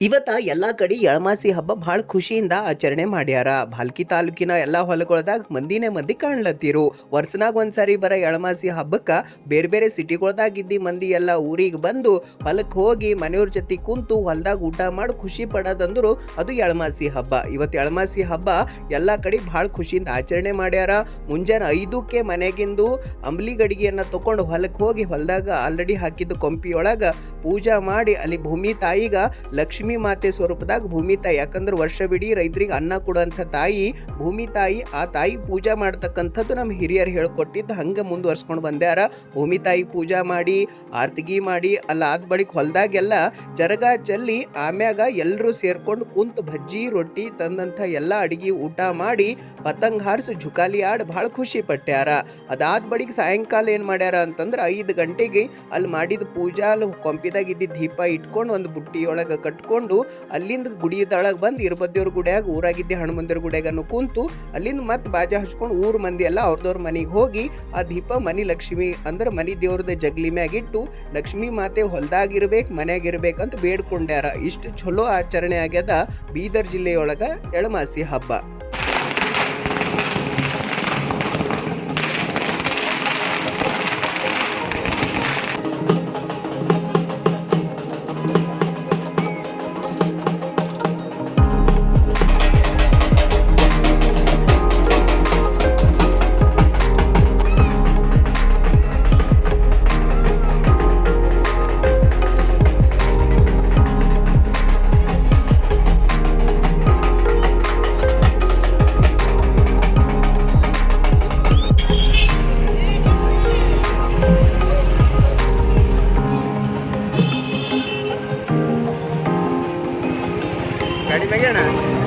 ಇವತ್ತ ಎಲ್ಲಾ ಕಡೆ ಎಳಮಾಸಿ ಹಬ್ಬ ಬಹಳ ಖುಷಿಯಿಂದ ಆಚರಣೆ ಮಾಡ್ಯಾರ. ಭಾಲ್ಕಿ ತಾಲೂಕಿನ ಎಲ್ಲಾ ಹೊಲಗೊಳದಾಗ ಮಂದಿನೇ ಮಂದಿ ಕಾಣ್ಲತ್ತೀರು. ವರ್ಷನಾಗ ಒಂದ್ಸಾರಿ ಬರ ಎಳಮಾಸಿ ಹಬ್ಬಕ್ಕ ಬೇರೆ ಬೇರೆ ಸಿಟಿಗೊಳದಾಗ ಇದ್ದಿ ಮಂದಿ ಎಲ್ಲ ಊರಿಗೆ ಬಂದು ಹೊಲಕ್ಕೆ ಹೋಗಿ ಮನೆಯವ್ರ ಜೊತೆ ಕುಂತು ಹೊಲದಾಗ ಊಟ ಮಾಡಿ ಖುಷಿ ಪಡೋದಂದ್ರು ಅದು ಎಳಮಾಸಿ ಹಬ್ಬ. ಇವತ್ತು ಎಳಮಾಸಿ ಹಬ್ಬ ಎಲ್ಲಾ ಕಡೆ ಬಹಳ ಖುಷಿಯಿಂದ ಆಚರಣೆ ಮಾಡ್ಯಾರ. ಮುಂಜಾನೆ 5ಕ್ಕೆ ಮನೆಗಿಂದು ಅಂಬ್ಲಿ ಗಡಿಗೆಯನ್ನ ತಕೊಂಡು ಹೊಲಕ್ಕೆ ಹೋಗಿ ಹೊಲದಾಗ ಆಲ್ರೆಡಿ ಹಾಕಿದ್ದು ಕೊಂಪಿಯೊಳಗ ಪೂಜಾ ಮಾಡಿ ಅಲ್ಲಿ ಭೂಮಿ ತಾಯಿಗ ಲಕ್ಷ್ಮೀ ಮಾತೆ ಸ್ವರೂಪದಾಗ ಭೂಮಿ ತಾಯಿ, ಯಾಕಂದ್ರೆ ವರ್ಷವಿಡೀ ರೈತರಿಗೆ ಅನ್ನ ಕೊಡುವಂಥ ತಾಯಿ ಭೂಮಿ ತಾಯಿ. ಆ ತಾಯಿ ಪೂಜಾ ಮಾಡ್ತಕ್ಕಂಥದ್ದು ನಮ್ಮ ಹಿರಿಯರು ಹೇಳ್ಕೊಟ್ಟಿದ್ದು ಹಂಗೆ ಮುಂದುವರ್ಸ್ಕೊಂಡು ಬಂದ್ಯಾರ. ಭೂಮಿ ತಾಯಿ ಪೂಜಾ ಮಾಡಿ ಆರ್ತಿಗಿ ಮಾಡಿ ಅಲ್ಲ ಆದ ಬಳಿಕ ಹೊಲದಾಗೆಲ್ಲ ಜರಗ ಚೆಲ್ಲಿ ಆಮ್ಯಾಗ ಎಲ್ಲರೂ ಸೇರ್ಕೊಂಡು ಕುಂತು ಭಜ್ಜಿ ರೊಟ್ಟಿ ತಂದಂಥ ಎಲ್ಲ ಅಡಿಗೆ ಊಟ ಮಾಡಿ ಪತಂಗ್ ಹಾರಿಸಿ ಜುಕಾಲಿ ಆಡಿ ಭಾಳ ಖುಷಿ ಪಟ್ಟ್ಯಾರ. ಅದಾದ ಬಳಿಕ ಸಾಯಂಕಾಲ ಏನು ಮಾಡ್ಯಾರ ಅಂತಂದ್ರೆ 5 ಗಂಟೆಗೆ ಅಲ್ಲಿ ಮಾಡಿದ ಪೂಜಾ ಅಲ್ಲಿ ಕೊಂಪಿದಾಗ ಇದ್ದಿದ್ದ ದೀಪ ಇಟ್ಕೊಂಡು ಒಂದು ಬುಟ್ಟಿಯೊಳಗೆ ಕಟ್ಕೊಂಡು ಅಲ್ಲಿಂದ ಗುಡಿಯದೊಳಗೆ ಬಂದು ಇರ್ಬದ್ದೇವ್ರ ಗುಡಿಯಾಗ ಊರಾಗಿದ್ದೆ ಹನುಮಂದಿರ ಗುಡಿಯಾಗನ್ನು ಕುಂತು ಅಲ್ಲಿಂದ ಮತ್ತೆ ಬಾಜಾ ಹಚ್ಕೊಂಡು ಊರ್ ಮಂದಿ ಎಲ್ಲ ಅವ್ರದವ್ರ ಮನೆಗೆ ಹೋಗಿ ಆ ದೀಪ ಮನಿ ಲಕ್ಷ್ಮಿ ಅಂದ್ರೆ ಮನಿ ದೇವ್ರದ ಜಗ್ಲಿ ಮ್ಯಾಗಿಟ್ಟು ಲಕ್ಷ್ಮೀ ಮಾತೆ ಹೊಲ್ದಾಗಿರ್ಬೇಕು ಮನ್ಯಾಗಿರ್ಬೇಕಂತ ಬೇಡ್ಕೊಂಡ್ಯಾರ. ಇಷ್ಟು ಚಲೋ ಆಚರಣೆ ಆಗ್ಯದ ಬೀದರ್ ಜಿಲ್ಲೆಯೊಳಗ ಎಳಮಾಸಿ ಹಬ್ಬ. गाड़ी में गया ना।